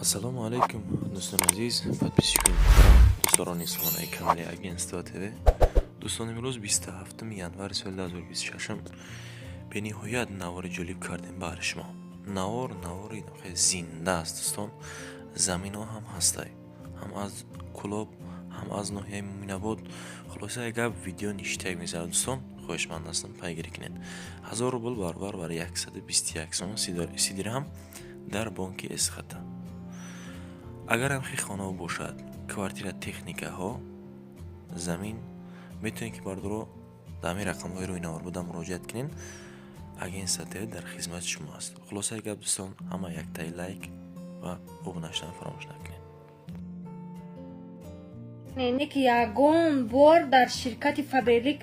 ассалому алайкум дӯстони азиз, подписчикони дӯстдорони сомонаи канали Агентство ТВ. дӯстон, имрӯз 27 январи соли 2026 бениҳоят навори ҷолиб кардем баҳри шумо. навори зинда аст дӯстон. заминҳо ҳам ҳастай, ҳам аз кӯлоб, ҳам аз ноҳияи Муъминобод. хулоса як гап видео ништияк мезанад дӯстон, хоҳишманд ҳастам пайгирӣ кунед. 1000 рубл баробар 121 сом 30 дирҳам дар бонки СХТ. агар ҳамхи хонаҳо бошад, квартира, техникаҳо, замин, метавонед ки бардуро дар ҳамин рақамҳои рӯи навор буда муроҷиат кунед. Агентство ТВ дар хизмати шумо аст. хулоса гап дӯстон, ҳама яктаи лайк ва обуна шудан фаромӯш накунед. не ки ягон бор дар ширкати Фаберлик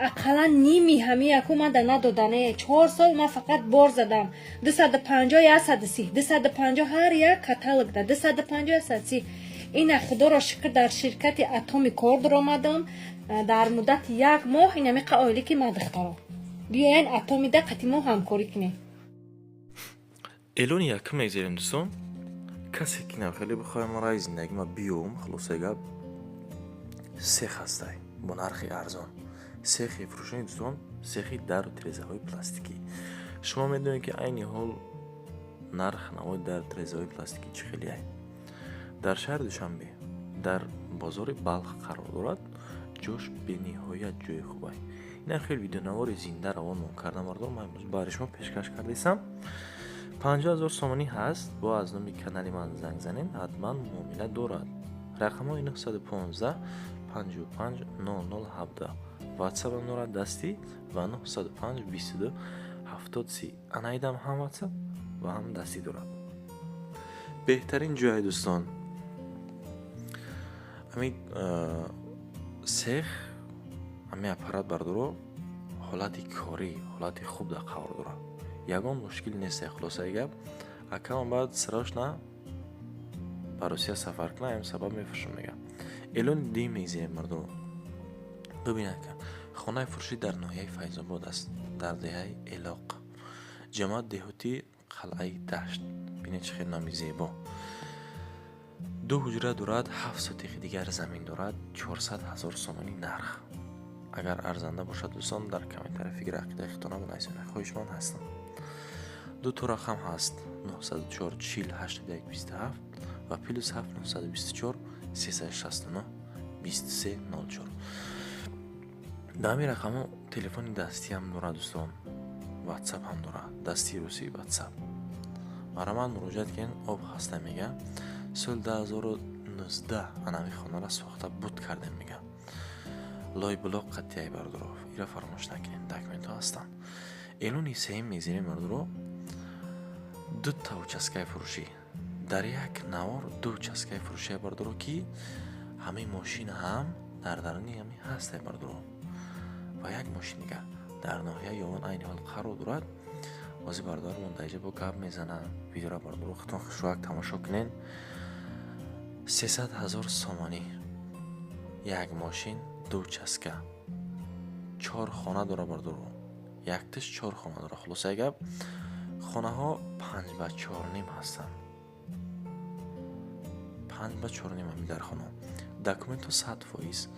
ақаллан ними ҳами якумада надодане. 4 сол ман фақат бор задам. 250 130 250 ҳар як каталог да 250 130. ина худоро шукр дар ширкати Атоми кор даромадам. дар муддати 1 моҳ инами қаоилики мадхтаро биёян Атомида қатимо ҳамкорӣ кунем. эълони якум мегзарем дӯстон. касе ки навхеле бихоҳем раи зиндагӣ ма биём, хулоса гап сех ҳастай бо нархи арзон. сехи фурӯшони дӯстон, сехи дару тирезаҳои пластикӣ. шумо медонед ки айни ҳол нарх навои дару тирезаҳои пластикӣ чӣ хелияй. дар шаҳри Душанбе дар бозори Балх қарор дорад. ҷош бениҳоят ҷойи хубай. ина хел видеонавори зинда равон кардам мардум. ман имрӯз баҳри шумо пешкаш кардаистам. 50 000 сомонӣ ҳаст. бо аз номи канали ман занг занед, ҳатман муомила дорад. рақамҳои 915 55 0017 ватсап дорад дастӣ ва 905 22 70 анаидам ҳам ватсап ва ҳам дастӣ дорад. беҳтарин ҷой дӯстон, ҳамин сех, ҳамин аппарат бардоро ҳолати корӣ, ҳолати хуб дар қарор дорад. ягон мушкил нест. хулосаи гап, акамон баъд срочно ба Русия сафар кунад, ҳамин сабаб мефурӯшам мегам. эълони дим мегзарем мардум. бибинед ка хонаи фурӯшӣ дар ноҳияи Файзобод аст, дар деҳаи Элоқ, ҷамоат деҳотӣ, қалъаи Дашт. бинед чӣ хел номи зебо. 2 ҳуҷра дорад, 7 сотихи дигар замин дорад, 400 000 сомонӣ нарх. агар арзанда бошад дӯстон, дар комментария фикри ақидаи хитона бинависед. хоҳишманд ҳастам. 2 то рақам ҳаст: 904 40 81 27 ва +7 924 369 23 04. дар ҳамин рақамҳо телефони дастӣ ҳам дорад дӯстон, ватсап ҳам дорад, дастии русӣ ватсап. бара ман муроҷиат кунед. об ҳаста мега соли 2019 анами хонара сохта буд кардем мега. лой блок қаттияи бардоров ира фаромӯш накунед. документҳо ҳастанд. эълони сеюм мезарем бардоро 2 та участкаи фурӯшӣ. дар як навор 2 участкаи фурӯшӣ бардоро ки ҳамин мошина ҳам дар даруни ҳамин ҳастай бардоро ва як мошинига дар ноҳияи ёвон айни ҳол қарор дорад. ҳозир бардор мондаҷа бо гап мезанад. видеоро бардоро худтон хушвақт тамошо кунед. 300 000 сомонӣ як мошин, 2 участка, 4 хона дора бардоро. якташ 4 хона дора. хулосаи гап, хонаҳо 5 ба 4 ним ҳастанд. 5 ба 4 ним ҳамин дар хона. документҳо 100%.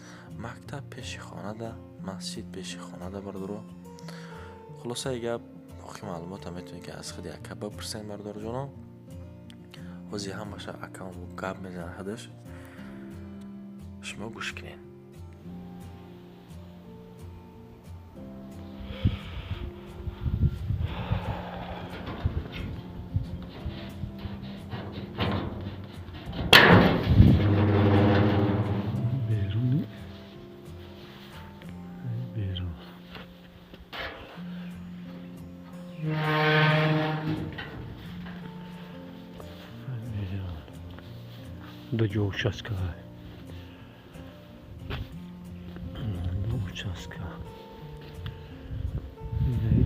мактаб пеши хонада, масҷид пеши хонада бардоро. хулосаи гап, боқи маълумота метавонед ки аз худи ака бипурсед бардор ҷоно. ҳозир ҳамаша акаон бо гап мезанад ҳадаш. шумо гӯш кунед. До участка. До участка.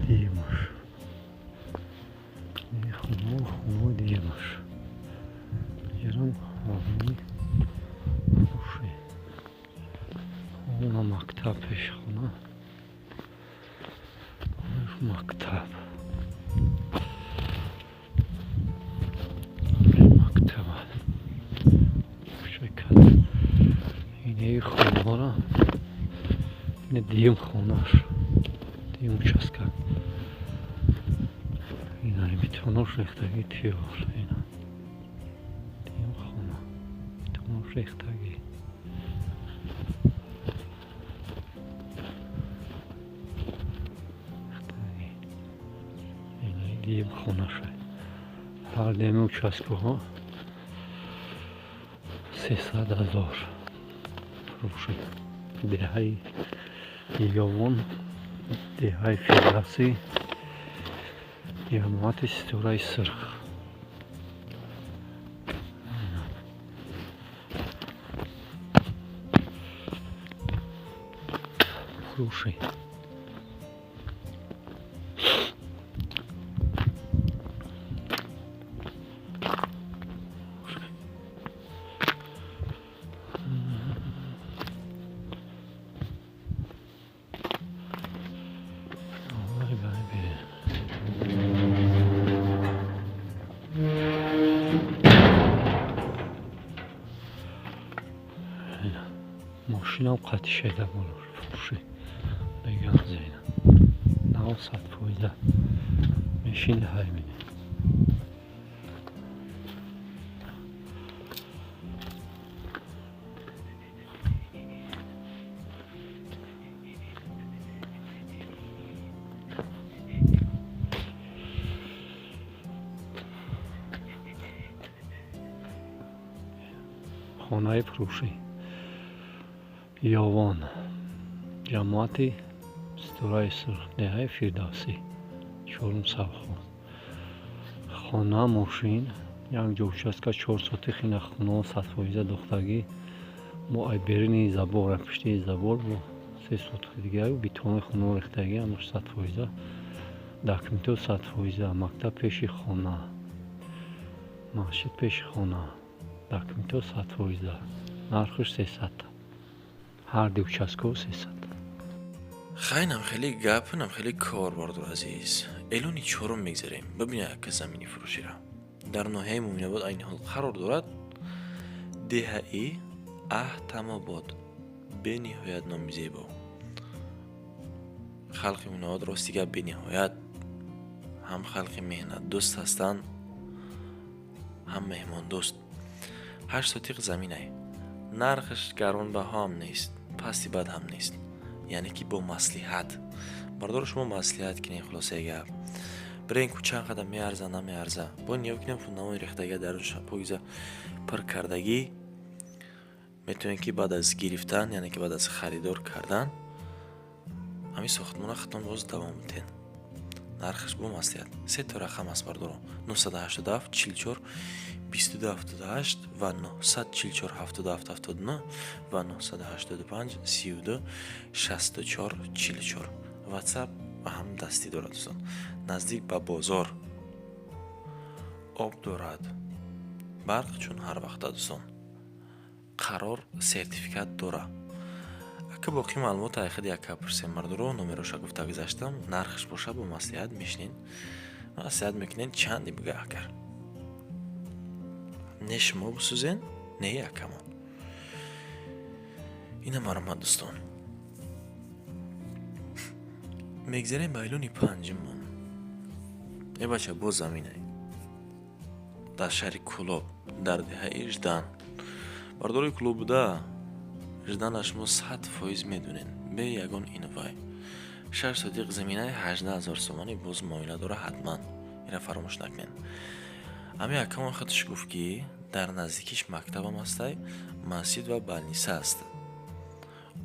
Димаш. Хумо Димаш. Ярам ҳавни уши. Она мактаб пешхона. Мактаб. Мактаб. دیم خونش دیم участка. اینا میتونوش ریختگی تیار اینا دیم خونه میتونوش ریختگی اینا دیم خونشه. هر دیم участка ها 300,000 فروشی. دهی یوان دهی فیدراسی جماعت استورای سرخ فروشی. ماشینم قطع شده بولور فروشی بگم زینم 900 ماشین همینه. خانه فروشی یوان جماعتی استورای سرخ دهی فیردوسی چورم سبخون خانه ماشین یک جا участка 400 خینه خونه 100% دختگی ما ای برینی زبور پشتی زبور با 300 دیگه بیتون خونه ریختگی همش 100% داکمنتو 100% مکتب پیش خانه مسجد پیش خانه داکمنتو 100% نرخش 300 هر دی участка 300. خیلی خیلی گپنم خیلی کار باردور عزیز. الانی چهارم میگذاریم. ببینید که زمینی فروشی را در ناحیه مومناباد این حال قرار دارد. دهی احتماباد به نهایت نامیزه با خلق مومناباد راستیگه به نهایت هم خلق مهنت دوست هستند هم مهمان دوست. 8 سوتیق زمینه نرخش گران به هم نیست پستی بد هم نیست یعنی که با مصلحت بردار شما مصلحت کنین خلاصه اگر برین که چند قدم میارزه نمیارزه با نیو کنیم فوندامون ریختگی در اون پویزه پر کردگی میتونین که بعد از گرفتن یعنی که بعد از خریدار کردن همین ساختمان ختم باز دوام میتین نرخش با مصلحت 3 تا رقم است بردارو 987 44 2278 و 944 7779 و 985 32 64 44 واتساپ و هم دستی دارد دوستان. نزدیک به بازار آب دارد برق چون هر وقت دوستان قرار سرتیفیکات داره. اگه باقی معلومات ایخد یک پرسیم مردارو نمروشا گفته گذاشتم نرخش باشه با مصلحت میشنین مصلحت میکنین چندی بگه اگر نه شما بسوزین نه یکمان. اینه مرمت دوستان میگذاریم به ایلونی پنجمون. یه بچه با زمینه در شهر کلوب در دهه اجدن برداری کلوب بوده اجدن شما 100% میدونین به یگان اینو وای 6 صدیق زمینه 18,000 سومانی باز معامله داره حتما اینو فراموش نکنین. امی اکمان خودش گفت که در نزدیکیش مکتب هم هسته مسجد و بلنیسه هست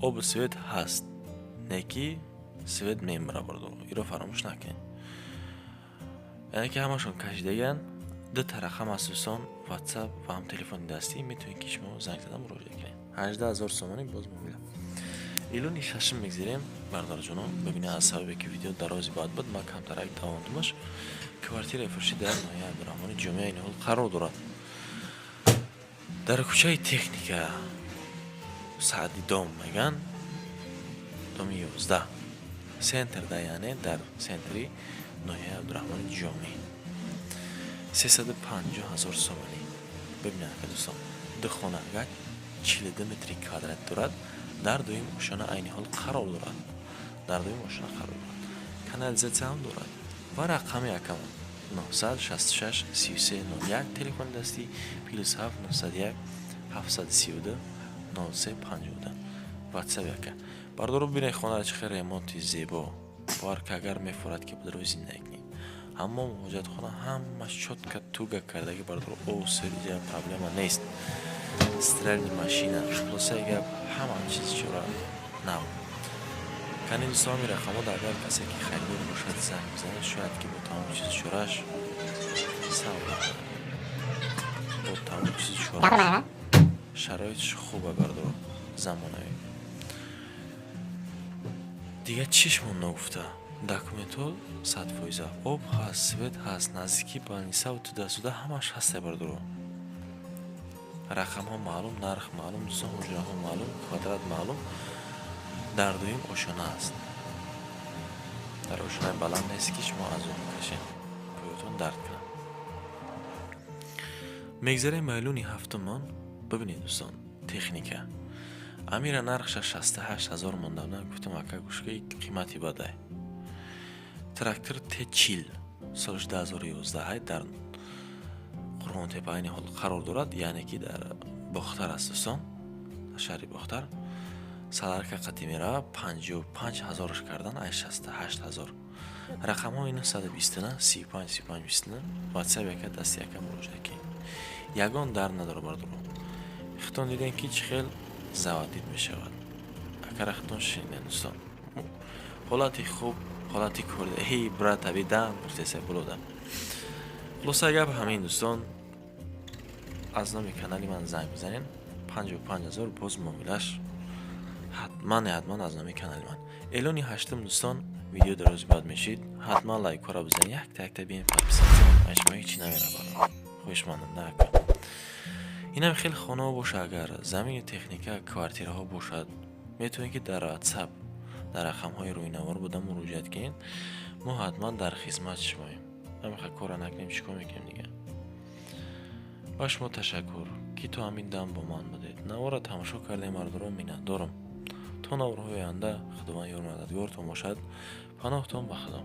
آب سوید هست نکی سوید میمره بردارو ایرو فراموش نکنین یعنی که همشون کشیدگن دو طرق هم اساسان واتساپ و هم تلفن دستی میتونین که شما زنگ زدن مراجعه کنین 18,000 سومانی باز معامله. ایلونی ششم میگذاریم بردار جانم ببینه از سببی که ویدیو درازی باید بود ما کمتر یک تواندمش کوارتیر فروشی در ناحیه عبدالرحمن جمعه این حال قرار دارد در کوچه تکنیکا سعدی دام میگن دام 11 سنتر دیانه در سنتری ناحیه عبدالرحمن جمعه 350,000 سومانی. ببینید که دوستان دو خانه 42 متری کادرات دارد در دویم شانه این حال قرار دارد дар дуи мошина қарор дорад. Канализатсияам дорад ва рақами акамо 966 33 01 телефони дастӣ +7 901 732 03 52 ватсап яка. Бардоро бинай хонара чӣ хел ремонти зебо. Паркагар мефурад ки бадрои зиндаги кунем. Ҳаммом ҳоҷатхона ҳамаш чотка туга кардаги бардоро осирия проблема нест. Стиральни машина хулосаи гап ҳама чиз чора нав. Кани дӯстони рақамот агар касе ки харидор бошад занг бизанед, шояд ки бо тамоми чиз чораш савр бо тамоми чиз чораш шароитш хуба бардоро замонавӣ. Дигар чишмон нагуфта. Документҳо 100%. Об ҳаст, свет ҳаст, наздики балнисаву туда-суда ҳамаш ҳаста бардоро. Рақамҳо маълум, нарх маълум, дӯстон ҳуҷраҳо маълум, квадрат маълум. Дар дуюм ошона аст. Дар ошонаи баланд нест ки шумо аз он кашем пӯятон дард кунад. Мегзарем майлуни ҳафтумон. Бибинед дӯстон, техника. Амира нархша 68 000 монда будан, гуфтам ака гӯшка қимати бадай. Трактор Т40 солиш 2011 дар Қурғонтепа айни ҳол қарор дорад, яъне ки дар Бохтар аст дӯстон, дар шаҳри Бохтар. Саларка қати мерава 55 000 кардан ай 68 000. Рақамҳо ин 120 35 35 20 ватсап яка дасти яка муроҷиат кунед. Ягон дар надора бардоро. Хитон дидем ки чӣ хел заводид мешавад. Акара хитон шинидем дӯстон. Ҳолати хуб, ҳолати корда. Эй брат, абидан пурсеса булода. Хулоса гап ҳамин дӯстон. Аз номи канали ман занг бизанен. 55 000 боз муомилаш ҳатман аз номи канали ман. Эълони 8 дӯстон, видео дарози бад мешид. Ҳатман лайкора бизанед, якта бием подписатсия. Айшма ҳечи намера бара. Хӯшманданда ака. Инам хел хонаҳо боша, агар замини техника, квартираҳо бошад, метавонед ки дар WhatsApp дар рақамҳои рӯйнавор буда муроҷиат кунед. Мо ҳатман дар хизмат шумоем. Ҳамиха кора накунем, чикор мекунем дига. ба шумо ташаккур ки то ҳамин дам бо ман будед. навора тамошо кардаем мардуро миннатдорам. то навораҳои оянда худованд ёр мададгортон бошад. паноҳтон ба худо.